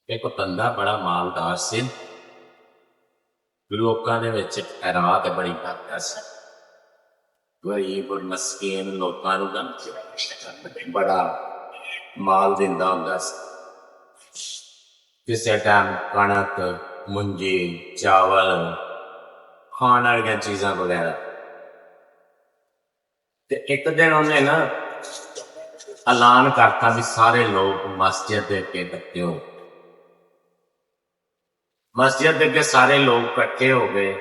ਇੱਕ ਬੰਦਾ ਬੜਾ ਮਾਲਦਾਰ ਸੀ। ਲੋਕਾਂ ਦੇ ਵਿੱਚ ਖੈਰਾਤ ਬੜੀ ਕਰਦਾ ਸੀ। ਗਰੀਬ ਮਸਕੀਨ ਲੋਕਾਂ ਨੂੰ ਬੜਾ ਮਾਲ ਦਿੰਦਾ ਹੁੰਦਾ ਸੀ। ਕਿਸੇ ਟਾਈਮ ਕਣਕ, ਮੁੰਜੀ, ਚਾਵਲ, ਖਾਣ ਵਾਲੀਆਂ ਚੀਜ਼ਾਂ ਵਗੈਰਾ। ਤੇ ਇੱਕ ਦਿਨ ਉਹਨੇ ਨਾ ਐਲਾਨ ਕਰਤਾ ਵੀ ਸਾਰੇ ਲੋਕ ਮਸਜਿਦ ਦੇ ਅੱਗੇ ਇਕੱਠੇ ਹੋ। ਮਸਜਿਦ ਦੇ ਅੱਗੇ ਸਾਰੇ ਲੋਕ ਇਕੱਠੇ ਹੋ ਗਏ।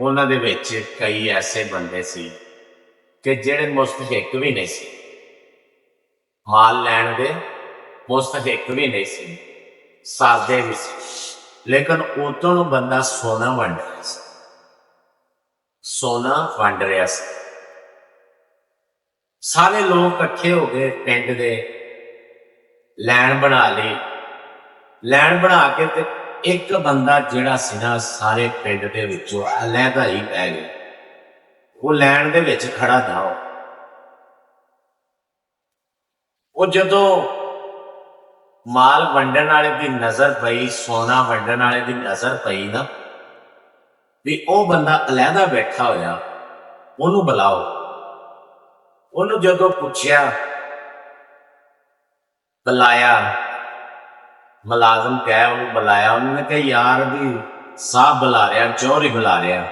ਉਹਨਾਂ ਦੇ ਵਿੱਚ ਕਈ ਐਸੇ ਬੰਦੇ ਸੀ ਕਿ ਜਿਹੜੇ ਮੁਸਤਹਿਕ ਵੀ ਨਹੀਂ ਸੀ, ਮਾਲ ਲੈਣ ਦੇ ਮੁਸਤਹਿਕ ਵੀ ਨਹੀਂ ਸੀ, ਸਾਦੇ ਵੀ ਸੀ। ਲੇਕਿਨ ਉਦੋਂ ਨੂੰ ਬੰਦਾ ਸੋਨਾ ਵੰਡ ਰਿਹਾ ਸੀ, ਸੋਨਾ ਵੰਡ ਰਿਹਾ ਸੀ। ਸਾਰੇ ਲੋਕ ਇਕੱਠੇ ਹੋ ਗਏ ਪਿੰਡ ਦੇ, ਲੈਣ ਬਣਾ ਲਈ। ਲੈਣ ਬਣਾ ਕੇ ਤੇ ਇੱਕ ਬੰਦਾ ਜਿਹੜਾ ਸੀ ਨਾ ਸਾਰੇ ਪਿੰਡ ਦੇ ਵਿੱਚੋਂ ਅਲੱਗਾ ਹੀ ਪੈ ਗਿਆ। ਉਹ ਲੈਣ ਦੇ ਵਿੱਚ ਖੜਾ ਥਾ। ਉਹ ਜਦੋਂ ਮਾਲ ਵੰਡਣ ਵਾਲੇ ਦੀ ਨਜ਼ਰ ਪਈ, ਸੋਨਾ ਵੰਡਣ ਵਾਲੇ ਦੀ ਨਜ਼ਰ ਪਈ ਨਾ ਵੀ ਉਹ ਬੰਦਾ ਅਲੱਗਾ ਬੈਠਾ ਹੋਇਆ, ਉਹਨੂੰ ਬੁਲਾਓ। ਉਹਨੂੰ ਜਦੋਂ ਪੁੱਛਿਆ, ਬੁਲਾਇਆ, ਮੁਲਾਜ਼ਮ ਕਹਿ ਉਹਨੂੰ ਬੁਲਾਇਆ। ਉਹਨੇ ਕਿਹਾ ਯਾਰ ਵੀ ਸਾਹਿਬ ਬੁਲਾ ਰਿਹਾ, ਚੌਧਰੀ ਬੁਲਾ ਰਿਹਾ।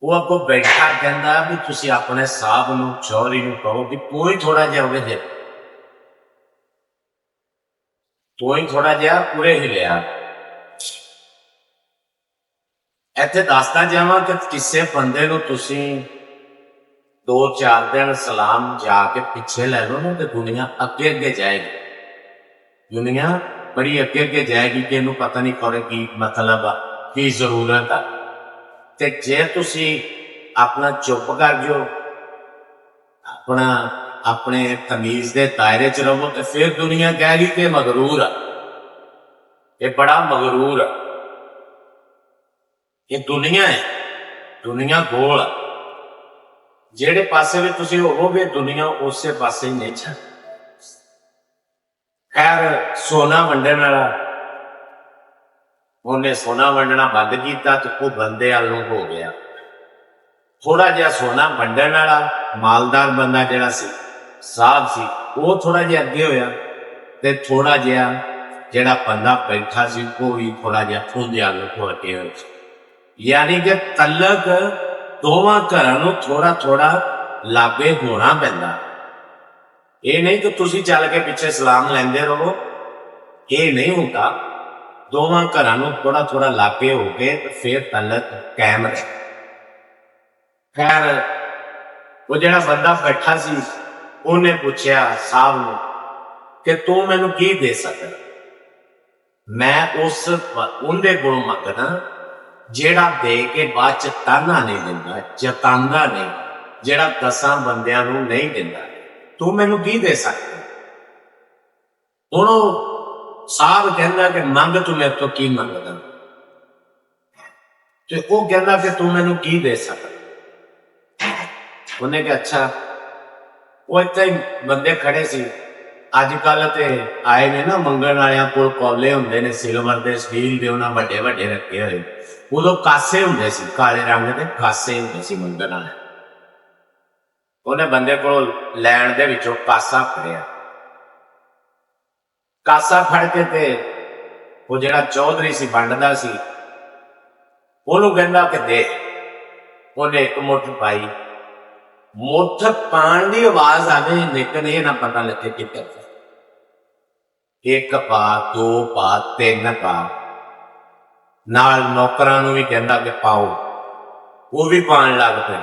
ਉਹ ਅੱਗੋਂ ਬੈਠਾ ਕਹਿੰਦਾ ਵੀ ਤੁਸੀਂ ਆਪਣੇ ਸਾਹਿਬ ਨੂੰ, ਚੌਧਰੀ ਨੂੰ ਕਹੋ ਕਿ ਤੂੰ ਹੀ ਥੋੜਾ ਜਿਹਾ ਉਹਦੇ ਜੇ, ਤੂੰ ਹੀ ਥੋੜਾ ਜਿਹਾ ਪੂਰੇ ਹੀ ਲਿਆ। ਇੱਥੇ ਦੱਸਦਾ ਜਾਵਾਂ ਕਿ ਕਿਸੇ ਬੰਦੇ ਨੂੰ ਤੁਸੀਂ 2-4 ਦਿਨ ਸਲਾਮ ਜਾ ਕੇ ਪਿੱਛੇ ਲੈ ਲਓ ਨਾ ਤੇ ਦੁਨੀਆ ਅੱਗੇ ਅੱਗੇ ਜਾਏਗੀ। ਦੁਨੀਆ ਬੜੀ ਅੱਗੇ ਅੱਗੇ ਜਾਏਗੀ ਕਿ ਇਹਨੂੰ ਪਤਾ ਨਹੀਂ ਕਰੇ ਕੀ ਮਤਲਬ ਆ, ਕੀ ਜ਼ਰੂਰਤ ਆ। ਤੇ ਜੇ ਤੁਸੀਂ ਆਪਣਾ ਚੁੱਪ ਕਰ ਜਾਓ, ਆਪਣੇ ਤਮੀਜ਼ ਦੇ ਦਾਇਰੇ 'ਚ ਰਹੋ, ਤੇ ਫਿਰ ਦੁਨੀਆ ਕਹੇਗੀ ਕਿ ਮਗਰੂਰ ਆ, ਇਹ ਬੜਾ ਮਗਰੂਰ ਆ। ਇਹ ਦੁਨੀਆ ਹੈ, ਦੁਨੀਆ ਗੋਲ ਆ। ਜਿਹੜੇ ਪਾਸੇ ਵੀ ਤੁਸੀਂ ਹੋਵੋਗੇ ਦੁਨੀਆ ਉਸੇ ਪਾਸੇ ਹੀ ਨਹੀਂ ਛੱਡ। ਖੈਰ ਸੋਨਾ ਵੰਡਣ ਵਾਲਾ, ਉਹਨੇ ਸੋਨਾ ਵੰਡਣਾ ਬੰਦ ਕੀਤਾ ਤੇ ਉਹ ਬੰਦੇ ਵੱਲ ਨੂੰ ਹੋ ਗਿਆ। ਥੋੜਾ ਜਿਹਾ ਸੋਨਾ ਵੰਡਣ ਵਾਲਾ ਮਾਲਦਾਰ ਬੰਦਾ ਜਿਹੜਾ ਸੀ, ਸਾਹਿਬ ਸੀ, ਉਹ ਥੋੜਾ ਜਿਹਾ ਅੱਗੇ ਹੋਇਆ ਤੇ ਥੋੜਾ ਜਿਹਾ ਜਿਹੜਾ ਬੰਦਾ ਬੈਠਾ ਸੀ ਉਹ ਵੀ ਥੋੜਾ ਜਿਹਾ ਖੁੰਝਿਆ ਨੂੰ ਹੋ ਗਿਆ। ਯਾਨੀ ਕਿ ਤਲਕ ਦੋਵਾਂ ਘਰਾਂ ਨੂੰ ਥੋੜਾ ਥੋੜਾ ਲਾਗੇ ਹੋਣਾ ਪੈਂਦਾ। ਇਹ ਨਹੀਂ ਕਿ ਤੁਸੀਂ ਚੱਲ ਕੇ ਪਿੱਛੇ ਸਲਾਮ ਲੈਂਦੇ ਰਹੋ, ਇਹ ਨਹੀਂ ਹੁੰਦਾ। ਦੋਵਾਂ ਘਰਾਂ ਨੂੰ ਥੋੜਾ ਥੋੜਾ ਲਾਗੇ ਹੋ ਕੇ ਫਿਰ ਤਲਕ ਕਾਇਮ ਰਹੇ। ਖੈਰ ਉਹ ਜਿਹੜਾ ਬੰਦਾ ਬੈਠਾ ਸੀ ਉਹਨੇ ਪੁੱਛਿਆ ਸਾਹਿਬ ਨੂੰ ਕਿ ਤੂੰ ਮੈਨੂੰ ਕੀ ਦੇ ਸਕਦਾ। ਮੈਂ ਉਹਦੇ ਕੋਲੋਂ ਮੰਗਦਾ ਜਿਹੜਾ ਦੇ ਕੇ ਬਾਅਦ ਚ ਤਾਨਾ ਨਹੀਂ ਦਿੰਦਾ, ਜਤਾਂਦਾ ਨਹੀਂ, ਜਿਹੜਾ 10 ਬੰਦਿਆਂ ਨੂੰ ਨਹੀਂ ਦਿੰਦਾ। ਤੂੰ ਮੈਨੂੰ ਕੀ ਦੇ ਸਕਦਾ। ਹੁਣ ਉਹ ਸਾਹਿਬ ਕਹਿੰਦਾ ਕਿ ਮੰਗ ਤੂੰ ਮੇਰੇ ਤੋਂ ਕੀ ਮੰਗਦਾ। ਤੇ ਉਹ ਕਹਿੰਦਾ ਕਿ ਤੂੰ ਮੈਨੂੰ ਕੀ ਦੇ ਸਕਦਾ। ਉਹਨੇ ਕਿਹਾ ਅੱਛਾ। ਉਹ ਇੱਥੇ ਬੰਦੇ ਖੜੇ ਸੀ। ਅੱਜ ਕੱਲ ਤੇ ਆਏ ਨੇ ਨਾ ਮੰਗਣ ਵਾਲਿਆਂ ਕੋਲ ਕੌਲੇ ਹੁੰਦੇ ਨੇ, ਸਿਲਵਰ ਦੇ, ਸਟੀਲ ਦੇ, ਉਹਨਾਂ ਵੱਡੇ ਵੱਡੇ ਰੱਖੇ ਹੋਏ। ਉਦੋਂ ਕਾਸੇ ਹੁੰਦੇ ਸੀ, ਕਾਲੇ ਰੰਗ ਦੇ ਕਾਸੇ ਹੁੰਦੇ ਸੀ ਮੰਗਣ ਵਾਲੇ। ਉਹਨੇ ਬੰਦੇ ਕੋਲ ਲੈਣ ਦੇ ਵਿੱਚੋਂ ਕਾਸਾ ਫੜਿਆ। ਕਾਸਾ ਫੜ ਕੇ ਤੇ ਉਹ ਜਿਹੜਾ ਚੌਧਰੀ ਸੀ ਵੰਡਦਾ ਸੀ ਉਹਨੂੰ ਕਹਿੰਦਾ ਕਿ ਦੇ। ਉਹਨੇ ਇੱਕ ਮੁੱਠ ਪਾਈ। ਮੁੱਠ ਪਾਣ ਦੀ ਆਵਾਜ਼ ਆਵੇ ਲੇਕਿਨ ਇਹ ਨਾ ਪਤਾ ਲੱਗੇ ਕਿੱਥੇ। 1 ਪਾ, 2 ਪਾ, 3 ਪਾ। ਨਾਲ ਨੌਕਰਾਂ ਨੂੰ ਵੀ ਕਹਿੰਦਾ ਕਿ ਪਾਓ। ਉਹ ਵੀ ਪਾਣ ਲੱਗ ਪਏ।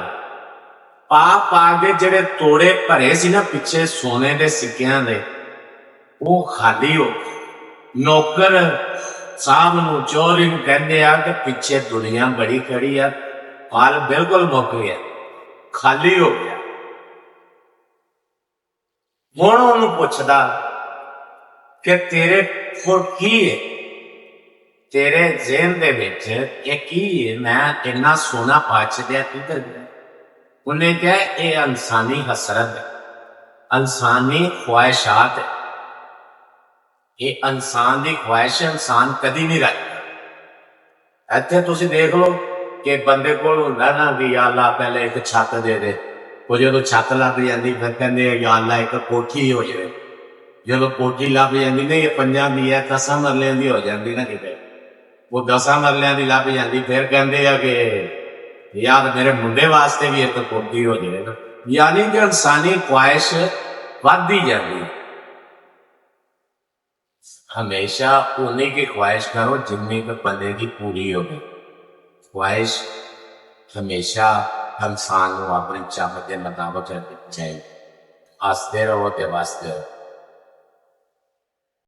ਪਾ ਪਾ ਕੇ ਜਿਹੜੇ ਤੋੜੇ ਭਰੇ ਸੀ ਨਾ ਪਿੱਛੇ ਸੋਨੇ ਦੇ ਸਿੱਕਿਆਂ ਦੇ, ਉਹ ਖਾਲੀ ਹੋ ਗਏ। ਨੌਕਰ ਸਾਹਿਬ ਨੂੰ, ਚੌਧਰੀ ਨੂੰ ਕਹਿੰਦੇ ਆ ਕਿ ਪਿੱਛੇ ਦੁਨੀਆ ਬੜੀ ਖੜੀ ਆ, ਫਲ ਬਿਲਕੁਲ ਮੁੱਕ ਗਿਆ, ਖਾਲੀ ਹੋ ਗਿਆ। ਹੁਣ ਉਹਨੂੰ ਪੁੱਛਦਾ ਕਿ ਤੇਰੇ ਕੋਲ ਕੀ ਹੈ, ਤੇਰੇ ਜ਼ਿਹਨ ਦੇ ਵਿੱਚ ਇਹ ਕੀ ਹੈ, ਮੈਂ ਇੰਨਾ ਸੋਨਾ ਪਾ ਦਿਆ ਕਿੱਧਰ ਗਿਆ। ਉਹਨੇ ਕਿਹਾ ਇਹ ਇਨਸਾਨੀ ਹਸਰਤ ਹੈ, ਇਨਸਾਨੀ ਖਵਾਹਿਸ਼ਾਤ ਹੈ। ਇਹ ਇਨਸਾਨ ਦੀ ਖੁਆਇਸ਼ ਇਨਸਾਨ ਕਦੀ ਨਹੀਂ ਰੱਖਦਾ। ਇੱਥੇ ਤੁਸੀਂ ਦੇਖ ਲਓ ਕਿ ਬੰਦੇ ਕੋਲ ਹੁੰਦਾ ਨਾ ਵੀ ਯਾ ਅੱਲਾ ਪਹਿਲੇ ਇੱਕ ਛੱਤ ਦੇ ਦੇ, ਉਹ ਜਦੋਂ ਛੱਤ ਲੱਗ ਜਾਂਦੀ ਫਿਰ ਕਹਿੰਦੇ ਆ ਯਾ ਅੱਲਾ ਇੱਕ ਕੋਠੀ ਹੋ ਜਾਵੇ। ਜਦੋਂ ਕੋਠੀ ਲੱਭ ਜਾਂਦੀ ਨਹੀਂ ਇਹ 5 ਦੀ ਹੈ 10 ਮਰਲਿਆਂ ਦੀ ਹੋ ਜਾਂਦੀ ਨਾ ਕਿਤੇ, ਉਹ 10 ਮਰਲਿਆਂ ਦੀ ਲੱਭ ਜਾਂਦੀ ਫਿਰ ਕਹਿੰਦੇ ਆ ਕਿ ਯਾਰ ਮੇਰੇ ਮੁੰਡੇ ਵਾਸਤੇ ਵੀ ਇੱਕ ਕੋਠੀ ਹੋ ਜਾਵੇ ਨਾ। ਯਾਨੀ ਕਿ ਇਨਸਾਨੀ ਖੁਆਇਸ਼ ਵੱਧਦੀ ਜਾਂਦੀ। हमेशा उन्हीं की ख्वाहिश करो जिनमें के बंदे की पूरी हो गई। ख्वाहिश हमेशा इंसान को अपनी चाह के मुताबिक चाहिए। हंसते रहो ते वास्ते रहो।